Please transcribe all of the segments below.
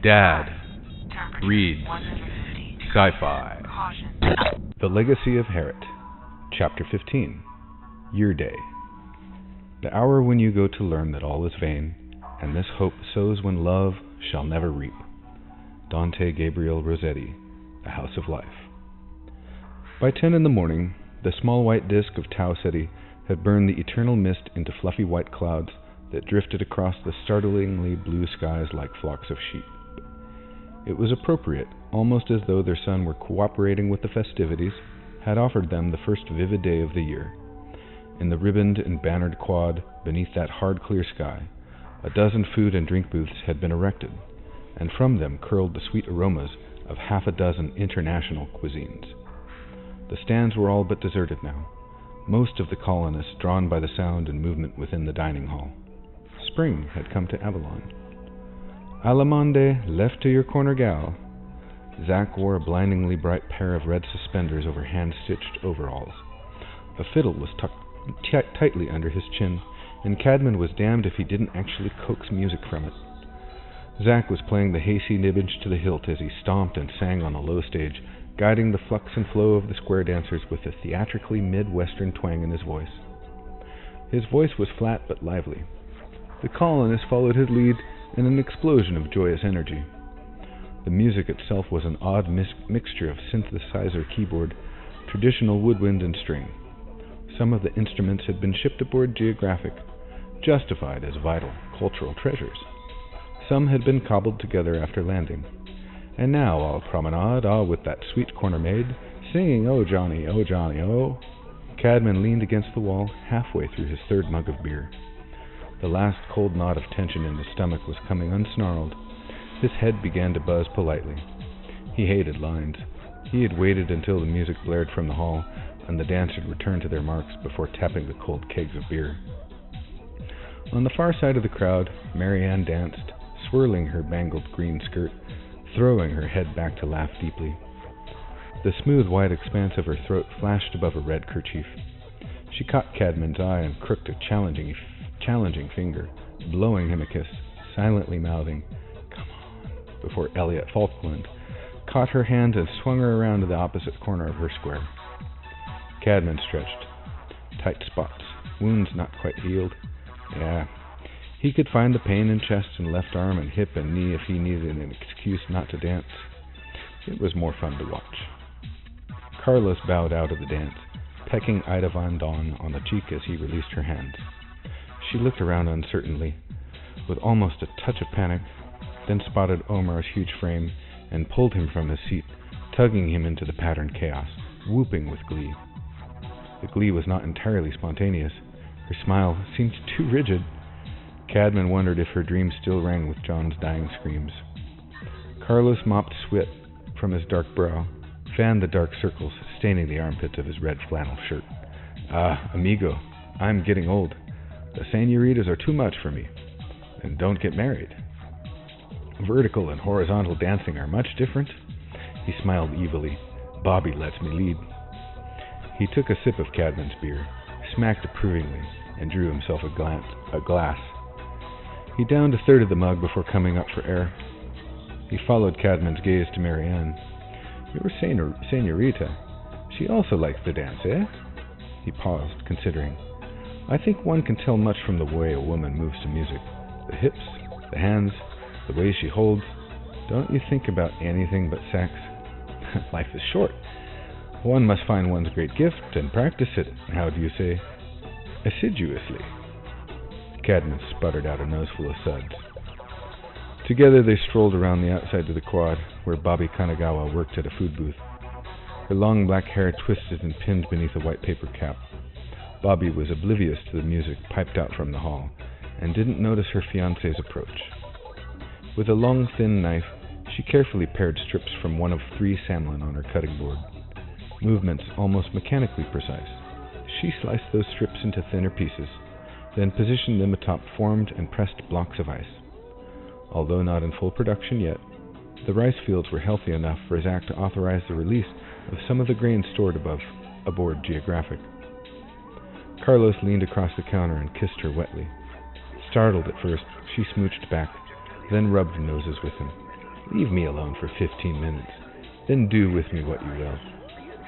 Dad reads Sci-fi. The Legacy of Heorot, Chapter 15, Year Day. The hour when you go to learn that all is vain, and this hope sows when love shall never reap. Dante Gabriel Rossetti, The House of Life. By 10 in the morning, the small white disk of Tau Ceti had burned the eternal mist into fluffy white clouds that drifted across the startlingly blue skies like flocks of sheep. It was appropriate, almost as though their sun were cooperating with the festivities, had offered them the first vivid day of the year. In the ribboned and bannered quad, beneath that hard clear sky, a dozen food and drink booths had been erected, and from them curled the sweet aromas of half a dozen international cuisines. The stands were all but deserted now, most of the colonists drawn by the sound and movement within the dining hall. Spring had come to Avalon. Alamonde, left to your corner gal. Zack wore a blindingly bright pair of red suspenders over hand-stitched overalls. A fiddle was tucked tightly under his chin, and Cadman was damned if he didn't actually coax music from it. Zack was playing the Hasty Nibbage to the hilt as he stomped and sang on a low stage, guiding the flux and flow of the square dancers with a theatrically mid-western twang in his voice. His voice was flat but lively. The colonists followed his lead in an explosion of joyous energy. The music itself was an odd mixture of synthesizer keyboard, traditional woodwind, and string. Some of the instruments had been shipped aboard Geographic, justified as vital cultural treasures. Some had been cobbled together after landing. And now all promenade, with that sweet corner maid, singing, "Oh Johnny, oh Johnny, oh." Cadman leaned against the wall, halfway through his third mug of beer. The last cold knot of tension in his stomach was coming unsnarled. His head began to buzz politely. He hated lines. He had waited until the music blared from the hall, and the dancers returned to their marks before tapping the cold kegs of beer. On the far side of the crowd, Marianne danced, swirling her bangled green skirt, throwing her head back to laugh deeply. The smooth white expanse of her throat flashed above a red kerchief. She caught Cadman's eye and crooked a challenging finger, blowing him a kiss, silently mouthing, "Come on," before Elliot Falkland caught her hand and swung her around to the opposite corner of her square. Cadman stretched. Tight spots, wounds not quite healed. Yeah, he could find the pain in chest and left arm and hip and knee if he needed an excuse not to dance. It was more fun to watch. Carlos bowed out of the dance, pecking Ida Von Dawn on the cheek as he released her hands. She looked around uncertainly, with almost a touch of panic, then spotted Omar's huge frame and pulled him from his seat, tugging him into the patterned chaos, whooping with glee. The glee was not entirely spontaneous. Her smile seemed too rigid. Cadman wondered if her dreams still rang with John's dying screams. Carlos mopped sweat from his dark brow, fanned the dark circles staining the armpits of his red flannel shirt. Amigo, I'm getting old. The senoritas are too much for me. And don't get married. Vertical and horizontal dancing are much different." He smiled evilly. "Bobby lets me lead." He took a sip of Cadman's beer, smacked approvingly, and drew himself a glass. He downed a third of the mug before coming up for air. He followed Cadman's gaze to Marianne. "Your senorita, she also likes to dance, eh?" He paused, considering. "I think one can tell much from the way a woman moves to music. The hips, the hands, the way she holds. Don't you think about anything but sex? Life is short. One must find one's great gift and practice it, how do you say, assiduously." Cadman sputtered out a noseful of suds. Together they strolled around the outside of the quad, where Bobby Kanagawa worked at a food booth. Her long black hair twisted and pinned beneath a white paper cap. Bobby was oblivious to the music piped out from the hall, and didn't notice her fiancé's approach. With a long, thin knife, she carefully pared strips from one of 3 salmon on her cutting board. Movements almost mechanically precise. She sliced those strips into thinner pieces, then positioned them atop formed and pressed blocks of ice. Although not in full production yet, the rice fields were healthy enough for Zack to authorize the release of some of the grain stored aboard Geographic. Carlos leaned across the counter and kissed her wetly. Startled at first, she smooched back, then rubbed noses with him. Leave me alone for 15 minutes, then do with me what you will.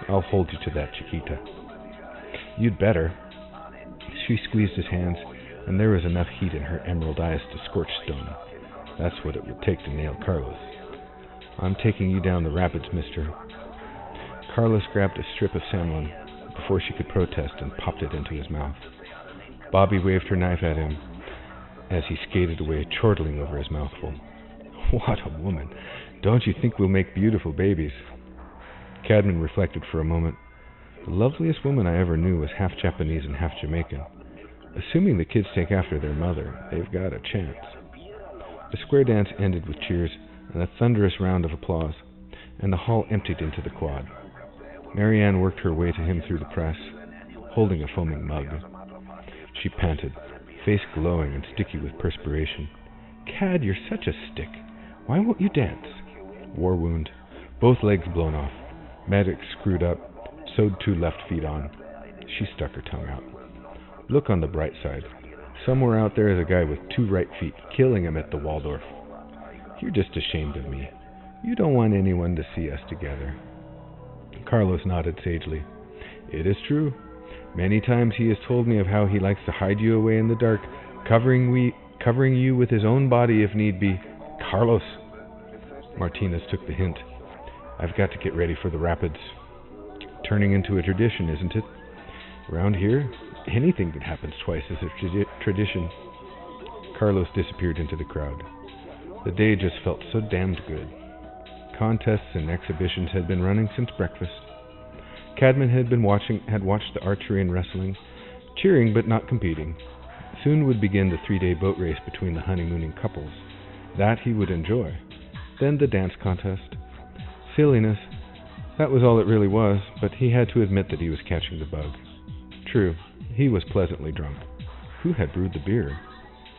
I'll hold you to that, Chiquita. You'd better. She squeezed his hands, and there was enough heat in her emerald eyes to scorch stone. That's what it would take to nail Carlos. I'm taking you down the rapids, mister. Carlos grabbed a strip of salmon before she could protest and popped it into his mouth. Bobby waved her knife at him as he skated away, chortling over his mouthful. What a woman! Don't you think we'll make beautiful babies? Cadman reflected for a moment. The loveliest woman I ever knew was half Japanese and half Jamaican. Assuming the kids take after their mother, they've got a chance. The square dance ended with cheers and a thunderous round of applause, and the hall emptied into the quad. Marianne worked her way to him through the press, holding a foaming mug. She panted, face glowing and sticky with perspiration. Cad, you're such a stick. Why won't you dance? War wound. Both legs blown off. Maddox screwed up, sewed 2 left feet on. She stuck her tongue out. Look on the bright side. Somewhere out there is a guy with 2 right feet, killing him at the Waldorf. You're just ashamed of me. You don't want anyone to see us together. Carlos nodded sagely. It is true. Many times he has told me of how he likes to hide you away in the dark, covering you with his own body if need be. Carlos! Martinez took the hint. I've got to get ready for the rapids. Turning into a tradition, isn't it? Around here, anything that happens twice is a tradition. Carlos disappeared into the crowd. The day just felt so damned good. Contests and exhibitions had been running since breakfast. Cadman had watched the archery and wrestling, cheering but not competing. Soon would begin the 3-day boat race between the honeymooning couples. That he would enjoy. Then the dance contest. Silliness. That was all it really was, but he had to admit that he was catching the bug. True, he was pleasantly drunk. Who had brewed the beer?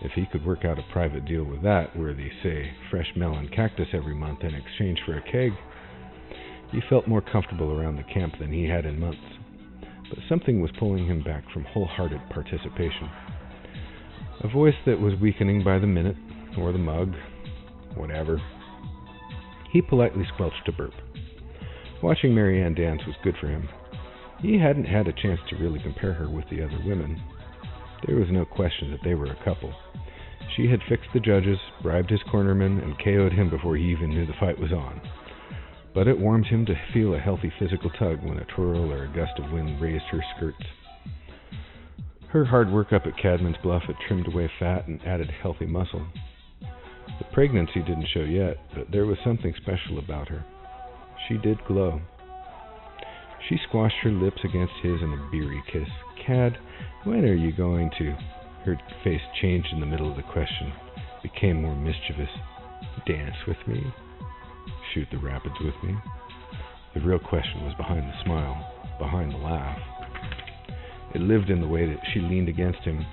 If he could work out a private deal with that, where they say fresh melon cactus every month in exchange for a keg, he felt more comfortable around the camp than he had in months. But something was pulling him back from wholehearted participation. A voice that was weakening by the minute, or the mug, whatever. He politely squelched a burp. Watching Marianne dance was good for him. He hadn't had a chance to really compare her with the other women. There was no question that they were a couple. She had fixed the judges, bribed his cornerman, and KO'd him before he even knew the fight was on. But it warmed him to feel a healthy physical tug when a twirl or a gust of wind raised her skirts. Her hard work up at Cadman's Bluff had trimmed away fat and added healthy muscle. The pregnancy didn't show yet, but there was something special about her. She did glow. She squashed her lips against his in a beery kiss. Cad, when are you going to? Her face changed in the middle of the question, became more mischievous. Dance with me? Shoot the rapids with me? The real question was behind the smile, behind the laugh. It lived in the way that she leaned against him,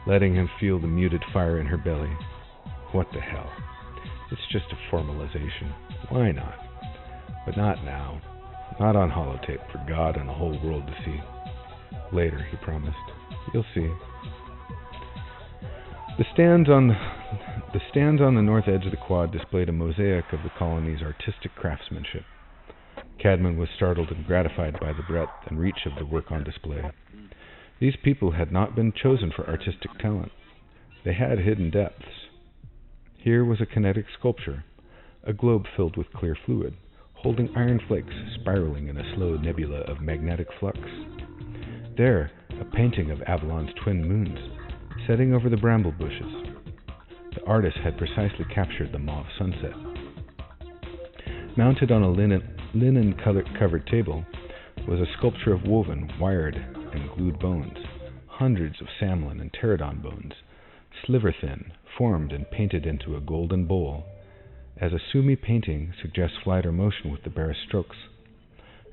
letting him feel the muted fire in her belly. What the hell? It's just a formalization. Why not? But not now. Not on holotape for God and the whole world to see. Later, he promised. You'll see. The stands on the north edge of the quad displayed a mosaic of the colony's artistic craftsmanship. Cadman was startled and gratified by the breadth and reach of the work on display. These people had not been chosen for artistic talent. They had hidden depths. Here was a kinetic sculpture, a globe filled with clear fluid, holding iron flakes spiraling in a slow nebula of magnetic flux. There, a painting of Avalon's twin moons, setting over the bramble bushes. The artist had precisely captured the mauve sunset. Mounted on a linen-covered table was a sculpture of woven, wired, and glued bones, hundreds of salmon and pterodon bones, sliver-thin, formed and painted into a golden bowl, as a Sumi painting suggests flight or motion with the barest strokes.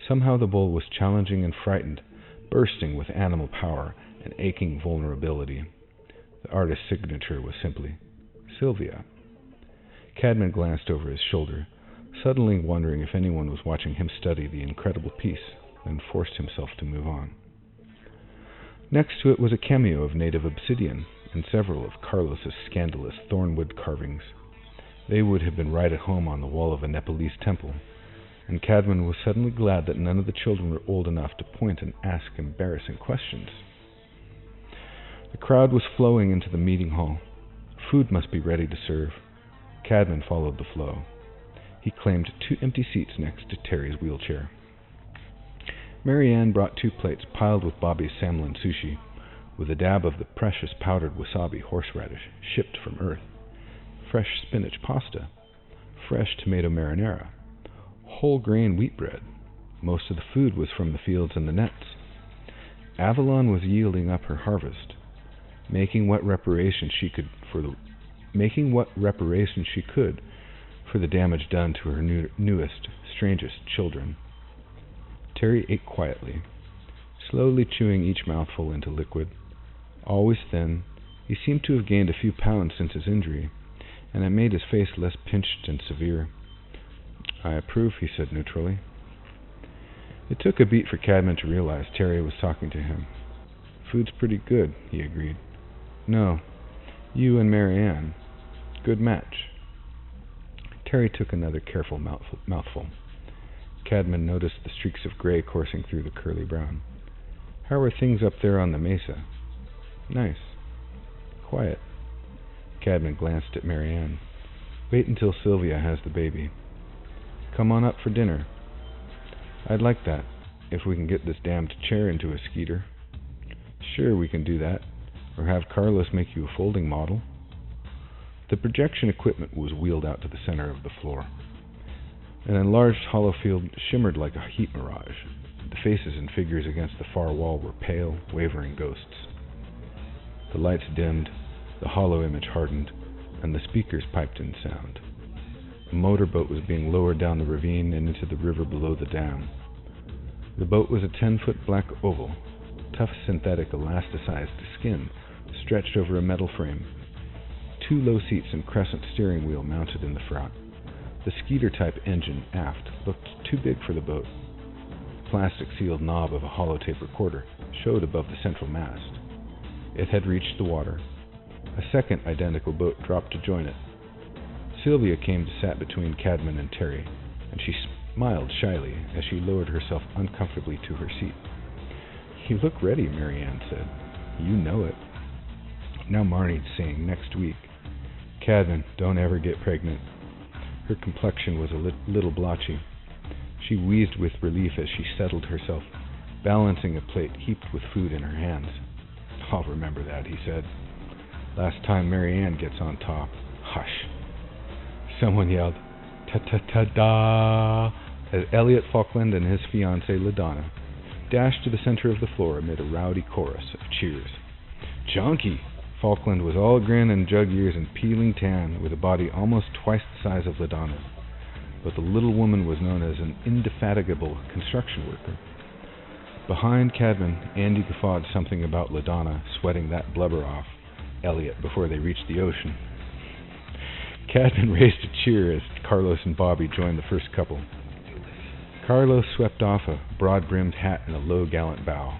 Somehow the bowl was challenging and frightened, bursting with animal power and aching vulnerability. The artist's signature was simply, Sylvia. Cadman glanced over his shoulder, suddenly wondering if anyone was watching him study the incredible piece, then forced himself to move on. Next to it was a cameo of native obsidian and several of Carlos's scandalous thornwood carvings. They would have been right at home on the wall of a Nepalese temple, and Cadman was suddenly glad that none of the children were old enough to point and ask embarrassing questions. The crowd was flowing into the meeting hall. Food must be ready to serve. Cadman followed the flow. He claimed 2 empty seats next to Terry's wheelchair. Marianne brought 2 plates piled with Bobby's salmon sushi, with a dab of the precious powdered wasabi horseradish shipped from Earth, fresh spinach pasta, fresh tomato marinara, whole grain wheat bread. Most of the food was from the fields and the nets. Avalon was yielding up her harvest, making what reparation she could for the damage done to her newest, strangest children. Terry ate quietly, slowly chewing each mouthful into liquid. Always thin, he seemed to have gained a few pounds since his injury, and it made his face less pinched and severe. "I approve," he said neutrally. It took a beat for Cadman to realize Terry was talking to him. "Food's pretty good," he agreed. "No, you and Marianne. Good match." Terry took another careful mouthful. Cadman noticed the streaks of gray coursing through the curly brown. "How are things up there on the mesa?" "Nice. Quiet." Cadman glanced at Marianne. "Wait until Sylvia has the baby. Come on up for dinner." "I'd like that, if we can get this damned chair into a skeeter." "Sure, we can do that. Or have Carlos make you a folding model." The projection equipment was wheeled out to the center of the floor. An enlarged hollow field shimmered like a heat mirage. The faces and figures against the far wall were pale, wavering ghosts. The lights dimmed, the hollow image hardened, and the speakers piped in sound. A motorboat was being lowered down the ravine and into the river below the dam. The boat was a 10-foot black oval, tough synthetic elasticized skin stretched over a metal frame. 2 low seats and crescent steering wheel mounted in the front. The skeeter-type engine aft looked too big for the boat. The plastic-sealed knob of a holotape recorder showed above the central mast. It had reached the water. A second identical boat dropped to join it. Sylvia came to sit between Cadman and Terry, and she smiled shyly as she lowered herself uncomfortably to her seat. "You look ready," Marianne said. "You know it." Now Marnie's saying next week. "Cadman, don't ever get pregnant." Her complexion was a little blotchy. She wheezed with relief as she settled herself, balancing a plate heaped with food in her hands. "I'll remember that," he said. "Last time Marianne gets on top." "Hush." Someone yelled, "Ta-ta-ta-da!" as Elliot Falkland and his fiancée LaDonna dashed to the center of the floor amid a rowdy chorus of cheers. "Junkie!" Falkland was all grin and jug ears and peeling tan, with a body almost twice the size of LaDonna. But the little woman was known as an indefatigable construction worker. Behind Cadman, Andy guffawed something about LaDonna sweating that blubber off Elliot before they reached the ocean. Cadman raised a cheer as Carlos and Bobby joined the first couple. Carlos swept off a broad-brimmed hat and a low, gallant bow.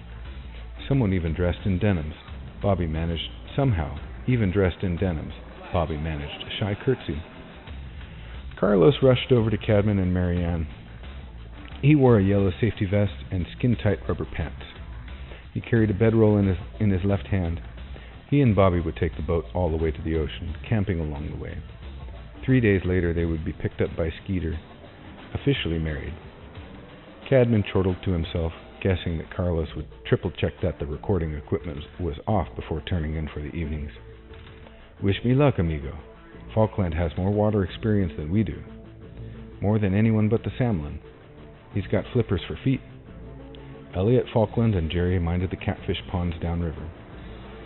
Someone even dressed in denims. Bobby managed a shy curtsy. Carlos rushed over to Cadman and Marianne. He wore a yellow safety vest and skin-tight rubber pants. He carried a bedroll in his left hand. He and Bobby would take the boat all the way to the ocean, camping along the way. 3 days later, they would be picked up by Skeeter, officially married. Cadman chortled to himself, guessing that Carlos would triple-check that the recording equipment was off before turning in for the evenings. "Wish me luck, amigo. Falkland has more water experience than we do. More than anyone but the Samlin. He's got flippers for feet." Elliot Falkland and Jerry minded the catfish ponds downriver.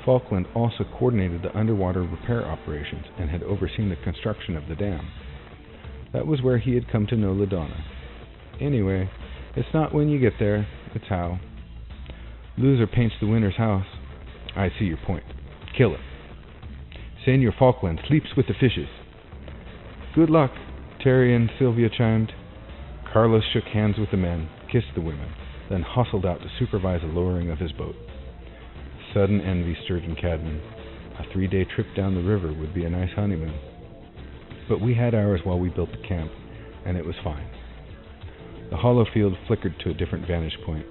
Falkland also coordinated the underwater repair operations and had overseen the construction of the dam. That was where he had come to know LaDonna. Anyway, it's not when you get there, it's how. Loser paints the winner's house. I see your point. Kill it. Senor Falkland sleeps with the fishes. Good luck, Terry and Sylvia chimed. Carlos shook hands with the men, kissed the women, then hustled out to supervise the lowering of his boat. Sudden envy stirred in Cadman. A 3-day trip down the river would be a nice honeymoon. But we had ours while we built the camp, and it was fine. The hollow field flickered to a different vantage point.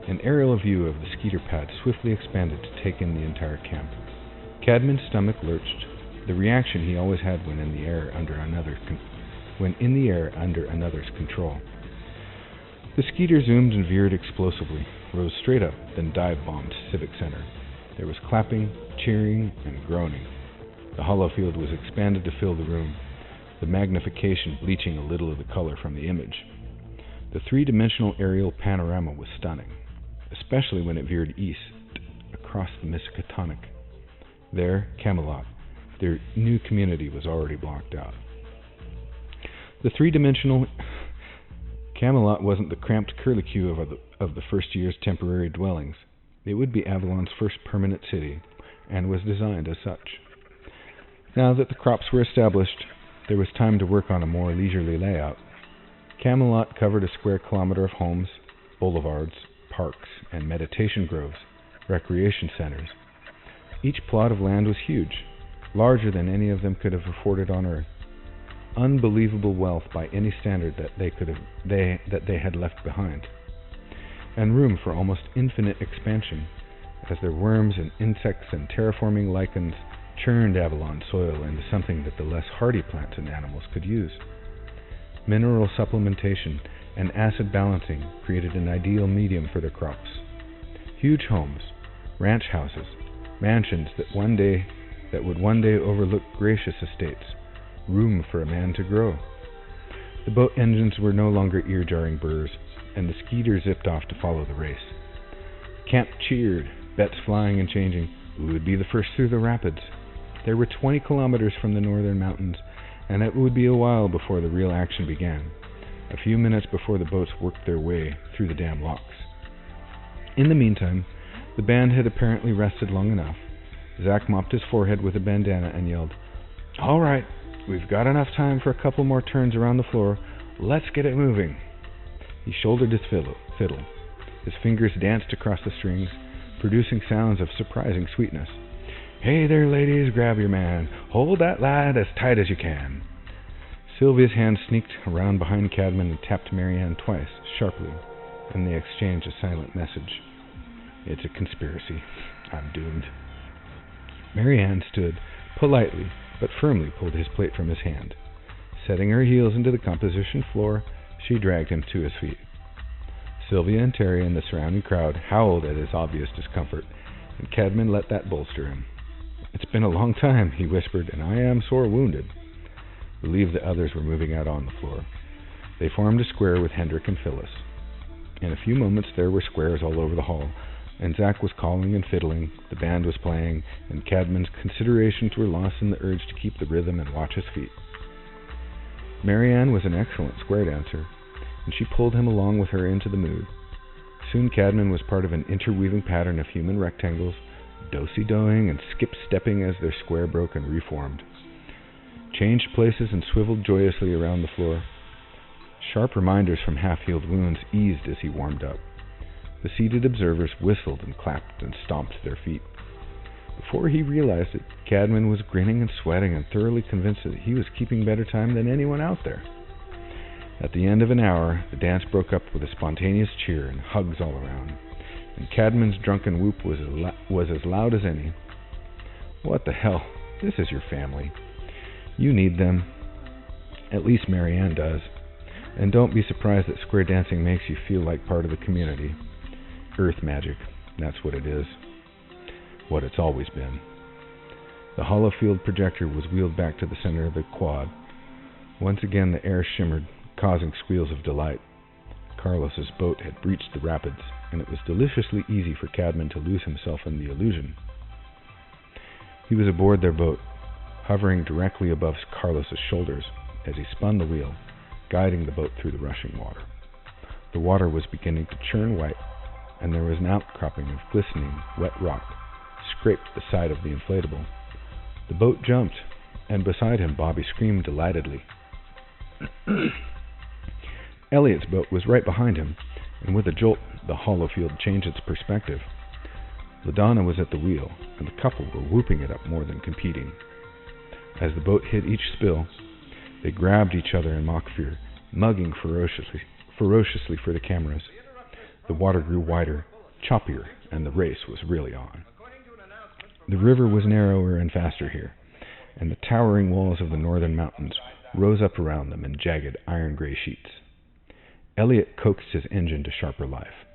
An aerial view of the skeeter pad swiftly expanded to take in the entire camp. Cadman's stomach lurched, the reaction he always had when in the air under another's control. The skeeter zoomed and veered explosively, rose straight up, then dive-bombed Civic Center. There was clapping, cheering, and groaning. The hollow field was expanded to fill the room, the magnification bleaching a little of the color from the image. The three-dimensional aerial panorama was stunning, especially when it veered east across the Miskatonic. There, Camelot, their new community, was already blocked out. The three-dimensional Camelot wasn't the cramped curlicue of the first year's temporary dwellings. It would be Avalon's first permanent city, and was designed as such. Now that the crops were established, there was time to work on a more leisurely layout. Camelot covered a square kilometer of homes, boulevards, parks, and meditation groves, recreation centers. Each plot of land was huge, larger than any of them could have afforded on Earth. Unbelievable wealth by any standard that they had left behind, and room for almost infinite expansion, as their worms and insects and terraforming lichens churned Avalon soil into something that the less hardy plants and animals could use. Mineral supplementation and acid balancing created an ideal medium for their crops. Huge homes, ranch houses, mansions that would one day overlook gracious estates, room for a man to grow. The boat engines were no longer ear-jarring burrs, and the skeeter zipped off to follow the race. Camp cheered, bets flying and changing. Who would be the first through the rapids? There were 20 kilometers from the northern mountains, and it would be a while before the real action began, a few minutes before the boats worked their way through the dam locks. In the meantime, the band had apparently rested long enough. Zack mopped his forehead with a bandana and yelled, "All right, we've got enough time for a couple more turns around the floor. Let's get it moving." He shouldered his fiddle. His fingers danced across the strings, producing sounds of surprising sweetness. "Hey there, ladies, grab your man. Hold that lad as tight as you can." Sylvia's hand sneaked around behind Cadman and tapped Marianne twice, sharply, and they exchanged a silent message. "It's a conspiracy. I'm doomed." Marianne stood, politely but firmly pulled his plate from his hand. Setting her heels into the composition floor, she dragged him to his feet. Sylvia and Terry and the surrounding crowd howled at his obvious discomfort, and Cadman let that bolster him. "It's been a long time," he whispered, "and I am sore wounded." Relieved the others were moving out on the floor. They formed a square with Hendrik and Phyllis. In a few moments there were squares all over the hall, and Zack was calling and fiddling, the band was playing, and Cadman's considerations were lost in the urge to keep the rhythm and watch his feet. Marianne was an excellent square dancer, and she pulled him along with her into the mood. Soon Cadman was part of an interweaving pattern of human rectangles, do-si-doing and skip-stepping as their square broke and reformed. Changed places and swiveled joyously around the floor. Sharp reminders from half-healed wounds eased as he warmed up. The seated observers whistled and clapped and stomped their feet. Before he realized it, Cadman was grinning and sweating and thoroughly convinced that he was keeping better time than anyone out there. At the end of an hour, the dance broke up with a spontaneous cheer and hugs all around, and Cadman's drunken whoop was as loud as any. "What the hell? This is your family. You need them. At least Marianne does. And don't be surprised that square dancing makes you feel like part of the community. Earth magic, that's what it is. What it's always been." The hollow field projector was wheeled back to the center of the quad. Once again the air shimmered, causing squeals of delight. Carlos's boat had breached the rapids, and it was deliciously easy for Cadman to lose himself in the illusion. He was aboard their boat, hovering directly above Carlos's shoulders as he spun the wheel, guiding the boat through the rushing water. The water was beginning to churn white, and there was an outcropping of glistening, wet rock scraped the side of the inflatable. The boat jumped, and beside him Bobby screamed delightedly. Elliot's boat was right behind him, and with a jolt the hollow field changed its perspective. LaDonna was at the wheel, and the couple were whooping it up more than competing. As the boat hit each spill, They grabbed each other in mock fear, mugging ferociously for the cameras. The water grew wider, choppier, and the race was really on. The river was narrower and faster here, and the towering walls of the northern mountains rose up around them in jagged iron-gray sheets. Elliot coaxed his engine to sharper life.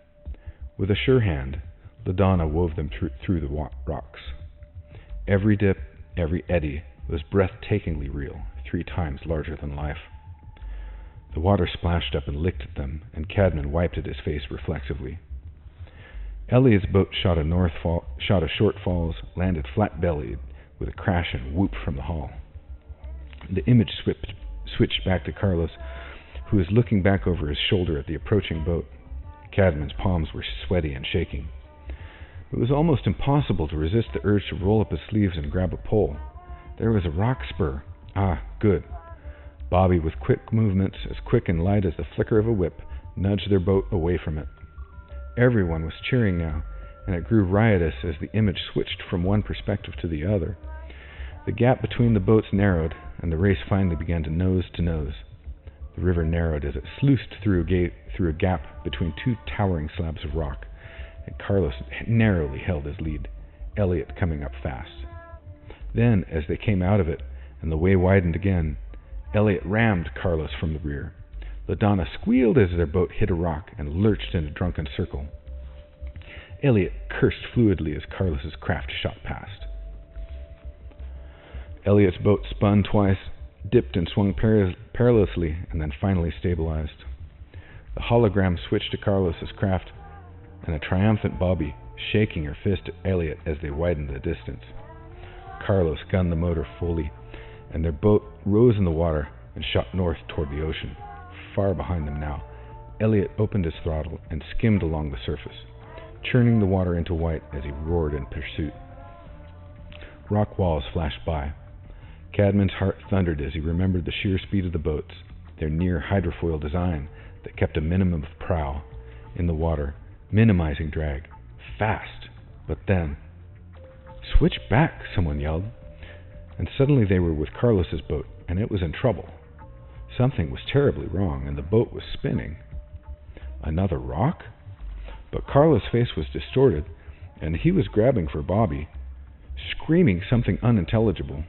With a sure hand, LaDonna wove them through the rocks. Every dip, every eddy was breathtakingly real, 3 times larger than life. The water splashed up and licked at them, and Cadman wiped at his face reflexively. Elliot's boat shot a short falls, landed flat-bellied with a crash and whoop from the hull. The image switched back to Carlos, who was looking back over his shoulder at the approaching boat. Cadman's palms were sweaty and shaking. It was almost impossible to resist the urge to roll up his sleeves and grab a pole. There was a rock spur. Ah, good. Bobby, with quick movements, as quick and light as the flicker of a whip, nudged their boat away from it. Everyone was cheering now, and it grew riotous as the image switched from one perspective to the other. The gap between the boats narrowed, and the race finally began to nose. The river narrowed as it sluiced through a gap between 2 towering slabs of rock, and Carlos narrowly held his lead, Elliot coming up fast. Then, as they came out of it, and the way widened again, Elliot rammed Carlos from the rear. LaDonna squealed as their boat hit a rock and lurched in a drunken circle. Elliot cursed fluidly as Carlos's craft shot past. Elliot's boat spun twice, dipped and swung perilously, and then finally stabilized. The hologram switched to Carlos's craft, and a triumphant Bobby shaking her fist at Elliot as they widened the distance. Carlos gunned the motor fully, and their boat rose in the water and shot north toward the ocean. Far behind them now, Elliot opened his throttle and skimmed along the surface, churning the water into white as he roared in pursuit. Rock walls flashed by. Cadman's heart thundered as he remembered the sheer speed of the boats, their near hydrofoil design that kept a minimum of prow in the water, minimizing drag. Fast! But then... "Switch back!" someone yelled. And suddenly they were with Carlos's boat, and it was in trouble. Something was terribly wrong, and the boat was spinning. Another rock? But Carlos' face was distorted, and he was grabbing for Bobby, screaming something unintelligible.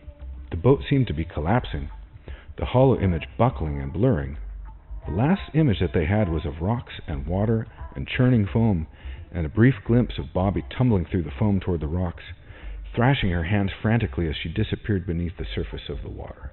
The boat seemed to be collapsing, the hollow image buckling and blurring. The last image that they had was of rocks and water and churning foam, and a brief glimpse of Bobby tumbling through the foam toward the rocks, thrashing her hands frantically as she disappeared beneath the surface of the water.